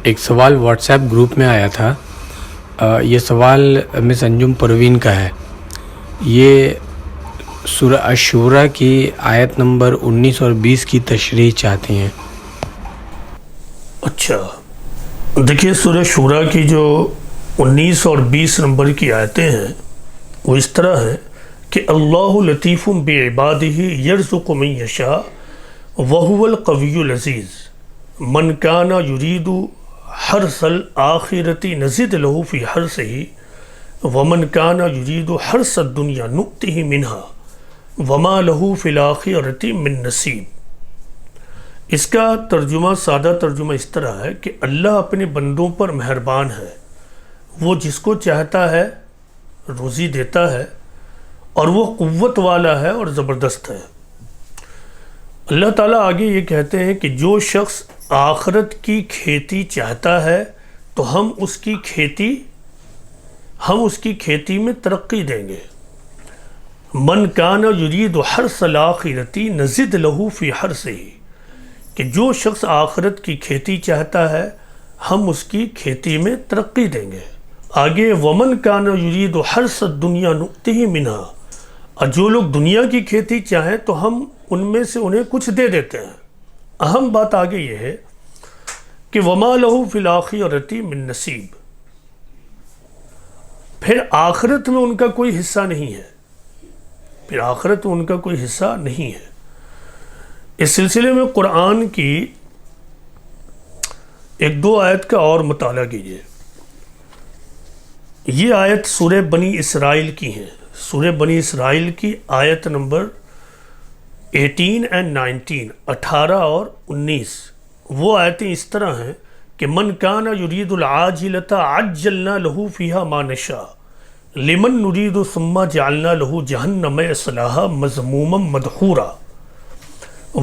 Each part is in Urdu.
ایک سوال واٹس ایپ گروپ میں آیا تھا. یہ سوال مس انجم پروین کا ہے. یہ سورہ الشورى کی آیت نمبر 19 اور 20 کی تشریح چاہتی ہیں. اچھا دیکھیے، سورہ شورى کی جو 19 اور 20 نمبر کی آیتیں ہیں وہ اس طرح ہے کہ اللہ لطیف بعبادہ یرزق من یشاء وہو القوی العزیز من کان یرید حرث الآخرۃ نزد له فی حرثہ ومن کان یرید حرث الدنیا نؤتہ منہا وما له فی الآخرۃ من نصیب. اس کا ترجمہ، سادہ ترجمہ اس طرح ہے کہ اللہ اپنے بندوں پر مہربان ہے، وہ جس کو چاہتا ہے روزی دیتا ہے اور وہ قوت والا ہے اور زبردست ہے. اللہ تعالیٰ آگے یہ کہتے ہیں کہ جو شخص آخرت کی کھیتی چاہتا ہے تو ہم اس کی کھیتی میں ترقی دیں گے. من کان یرید حرث الآخرۃ نزد له فی حرثہ، کہ جو شخص آخرت کی کھیتی چاہتا ہے ہم اس کی کھیتی میں ترقی دیں گے. آگے ومن کان یرید حرث الدنیا نؤتہ منہا، اور جو لوگ دنیا کی کھیتی چاہیں تو ہم ان میں سے انہیں کچھ دے دیتے ہیں. اہم بات آگے یہ ہے کہ وما لہ فی الآخرۃ من نصیب، پھر آخرت میں ان کا کوئی حصہ نہیں ہے. پھر آخرت میں ان کا کوئی حصہ نہیں ہے. اس سلسلے میں قرآن کی ایک دو آیت کا اور مطالعہ کیجیے. یہ آیت سورہ بنی اسرائیل کی ہیں. سورہ بنی اسرائیل کی آیت نمبر 18 and 19، 18 اور 19. وہ آیتیں اس طرح ہیں کہ من کان یرید العاجلۃ عجلنا له فیہا ما نشاء لمن نرید ثم جعلنا له جہنم یصلاھا مذموما مدحورا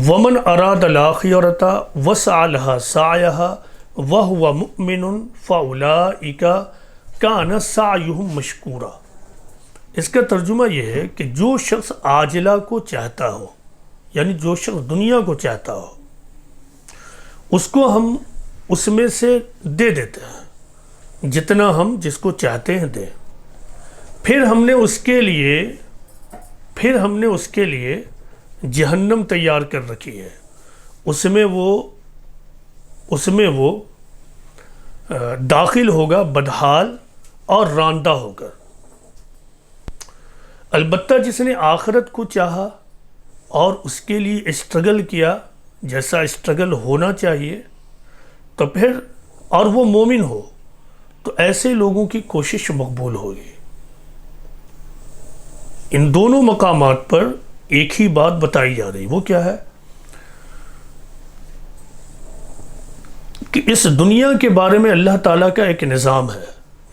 ومن اراد الآخرۃ وسعى لها سعیها وهو مؤمن فاولئک کان سعیہم مشکورا. اس کا ترجمہ یہ ہے کہ جو شخص عاجلہ کو چاہتا ہو، یعنی جو شخص دنیا کو چاہتا ہو، اس کو ہم اس میں سے دے دیتے ہیں جتنا ہم جس کو چاہتے ہیں دیں. پھر ہم نے اس کے لیے جہنم تیار کر رکھی ہے، اس میں وہ داخل ہوگا بدحال اور راندہ ہو کر. البتہ جس نے آخرت کو چاہا اور اس کے لیے اسٹرگل کیا جیسا اسٹرگل ہونا چاہیے، تو پھر اور وہ مومن ہو تو ایسے لوگوں کی کوشش مقبول ہوگی. ان دونوں مقامات پر ایک ہی بات بتائی جا رہی. وہ کیا ہے کہ اس دنیا کے بارے میں اللہ تعالیٰ کا ایک نظام ہے.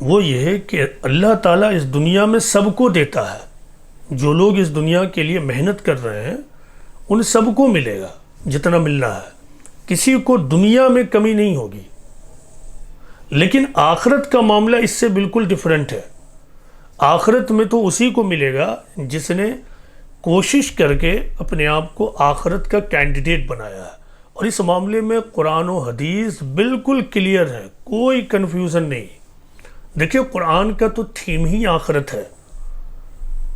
وہ یہ ہے کہ اللہ تعالیٰ اس دنیا میں سب کو دیتا ہے. جو لوگ اس دنیا کے لیے محنت کر رہے ہیں ان سب کو ملے گا جتنا مل رہا ہے، کسی کو دنیا میں کمی نہیں ہوگی. لیکن آخرت کا معاملہ اس سے بالکل ڈیفرنٹ ہے. آخرت میں تو اسی کو ملے گا جس نے کوشش کر کے اپنے آپ کو آخرت کا کینڈیڈیٹ بنایا ہے. اور اس معاملے میں قرآن و حدیث بالکل کلیئر ہے، کوئی کنفیوژن نہیں. دیکھیں، قرآن کا تو تھیم ہی آخرت ہے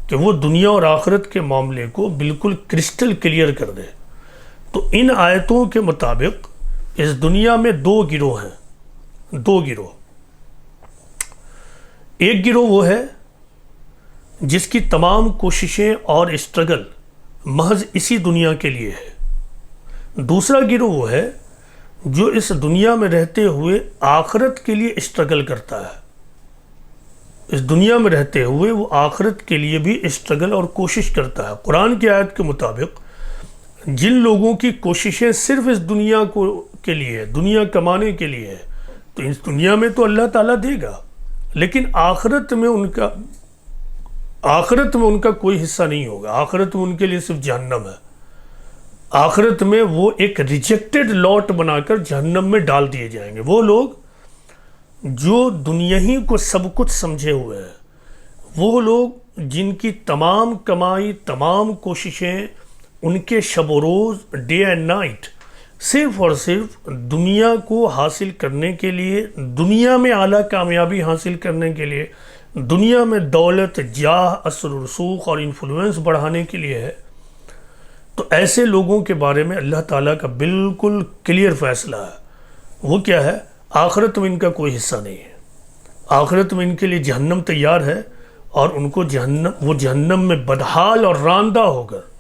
کہ وہ دنیا اور آخرت کے معاملے کو بالکل کرسٹل کلیئر کر دے. تو ان آیتوں کے مطابق اس دنیا میں دو گروہ ہیں. ایک گروہ وہ ہے جس کی تمام کوششیں اور اسٹرگل محض اسی دنیا کے لیے ہے. دوسرا گروہ وہ ہے جو اس دنیا میں رہتے ہوئے آخرت کے لیے اسٹرگل کرتا ہے. اس دنیا میں رہتے ہوئے وہ آخرت کے لیے بھی اسٹرگل اور کوشش کرتا ہے. قرآن کی آیت کے مطابق جن لوگوں کی کوششیں صرف اس دنیا کے لیے، دنیا کمانے کے لیے ہے، تو اس دنیا میں تو اللہ تعالیٰ دے گا، لیکن آخرت میں ان کا کوئی حصہ نہیں ہوگا. آخرت میں ان کے لیے صرف جہنم ہے. آخرت میں وہ ایک ریجیکٹڈ لاٹ بنا کر جہنم میں ڈال دیے جائیں گے. وہ لوگ جو دنیا ہی کو سب کچھ سمجھے ہوئے ہیں، وہ لوگ جن کی تمام کمائی، تمام کوششیں، ان کے شب و روز، ڈے اینڈ نائٹ صرف اور صرف دنیا کو حاصل کرنے کے لیے، دنیا میں اعلیٰ کامیابی حاصل کرنے کے لیے، دنیا میں دولت، جاہ، اثر و رسوخ اور انفلوئنس بڑھانے کے لیے ہے، تو ایسے لوگوں کے بارے میں اللہ تعالیٰ کا بالکل کلیئر فیصلہ ہے۔ وہ کیا ہے؟ آخرت میں ان کا کوئی حصہ نہیں ہے، آخرت میں ان کے لیے جہنم تیار ہے، اور ان کو وہ جہنم میں بدحال اور راندہ ہو کر،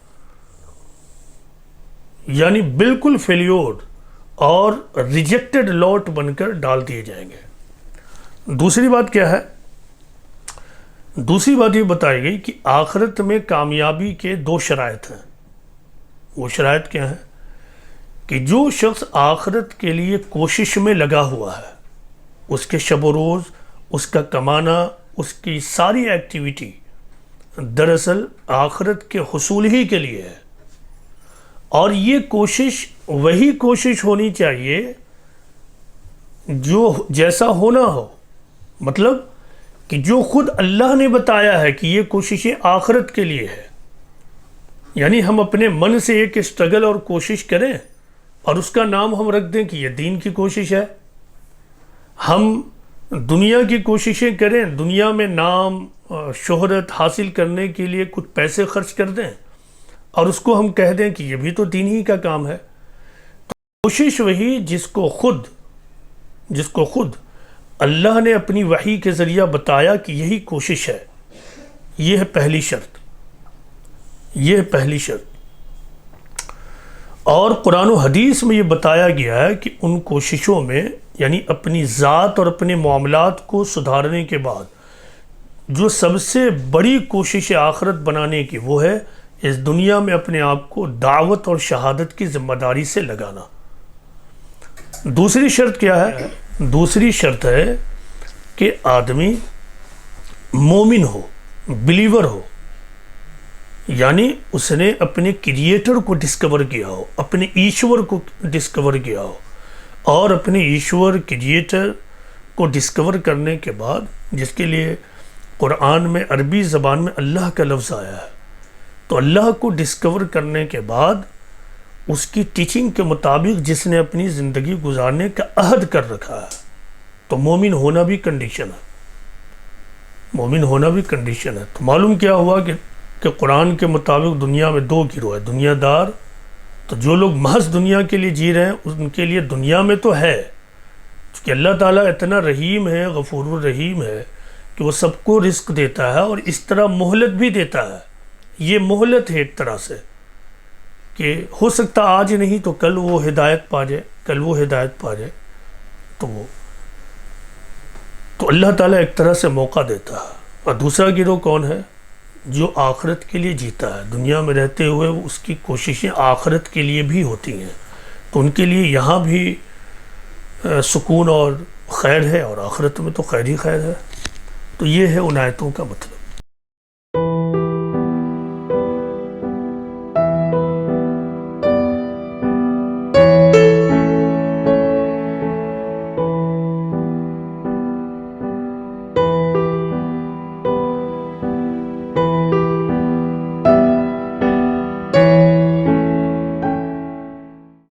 یعنی بالکل فیلیورڈ اور ریجیکٹڈ لوٹ بن کر ڈال دیے جائیں گے۔ دوسری بات کیا ہے؟ دوسری بات یہ بتائی گئی کہ آخرت میں کامیابی کے 2 شرائط ہیں۔ وہ شرائط کیا ہیں؟ کہ جو شخص آخرت کے لیے کوشش میں لگا ہوا ہے، اس کے شب و روز، اس کا کمانا، اس کی ساری ایکٹیویٹی دراصل آخرت کے حصول ہی کے لیے ہے، اور یہ کوشش وہی کوشش ہونی چاہیے جو جیسا ہونا ہو، مطلب کہ جو خود اللہ نے بتایا ہے کہ یہ کوششیں آخرت کے لیے ہے، یعنی ہم اپنے من سے ایک اسٹرگل اور کوشش کریں اور اس کا نام ہم رکھ دیں کہ یہ دین کی کوشش ہے۔ ہم دنیا کی کوششیں کریں، دنیا میں نام شہرت حاصل کرنے کے لیے کچھ پیسے خرچ کر دیں اور اس کو ہم کہہ دیں کہ یہ بھی تو دین ہی کا کام ہے۔ تو کوشش وہی جس کو خود اللہ نے اپنی وحی کے ذریعہ بتایا کہ یہی کوشش ہے، یہ ہے پہلی شرط، یہ ہے پہلی شرط۔ اور قرآن و حدیث میں یہ بتایا گیا ہے کہ ان کوششوں میں، یعنی اپنی ذات اور اپنے معاملات کو سدھارنے کے بعد جو سب سے بڑی کوشش آخرت بنانے کی، وہ ہے اس دنیا میں اپنے آپ کو دعوت اور شہادت کی ذمہ داری سے لگانا۔ دوسری شرط کیا ہے؟ دوسری شرط ہے کہ آدمی مومن ہو، بلیور ہو، یعنی اس نے اپنے کریٹر کو ڈسکور کیا ہو، اپنے ایشور کو ڈسکور کیا ہو، اور اپنے ایشور کریٹر کو ڈسکور کرنے کے بعد، جس کے لیے قرآن میں عربی زبان میں اللہ کا لفظ آیا ہے، تو اللہ کو ڈسکور کرنے کے بعد اس کی ٹیچنگ کے مطابق جس نے اپنی زندگی گزارنے کا عہد کر رکھا ہے، تو مومن ہونا بھی کنڈیشن ہے، مومن ہونا بھی کنڈیشن ہے۔ تو معلوم کیا ہوا کہ قرآن کے مطابق دنیا میں 2 گروہ ہے، دنیا دار، تو جو لوگ محض دنیا کے لیے جی رہے ہیں ان کے لیے دنیا میں تو ہے، کیونکہ اللہ تعالیٰ اتنا رحیم ہے، غفور الرحیم ہے کہ وہ سب کو رزق دیتا ہے، اور اس طرح مہلت بھی دیتا ہے۔ یہ مہلت ہے ایک طرح سے، کہ ہو سکتا آج نہیں تو کل وہ ہدایت پا جائے، کل وہ ہدایت پا جائے، تو اللہ تعالیٰ ایک طرح سے موقع دیتا ہے۔ اور دوسرا گروہ کون ہے؟ جو آخرت کے لیے جیتا ہے، دنیا میں رہتے ہوئے اس کی کوششیں آخرت کے لیے بھی ہوتی ہیں، تو ان کے لیے یہاں بھی سکون اور خیر ہے، اور آخرت میں تو خیر ہی خیر ہے۔ تو یہ ہے ان آیتوں کا مطلب۔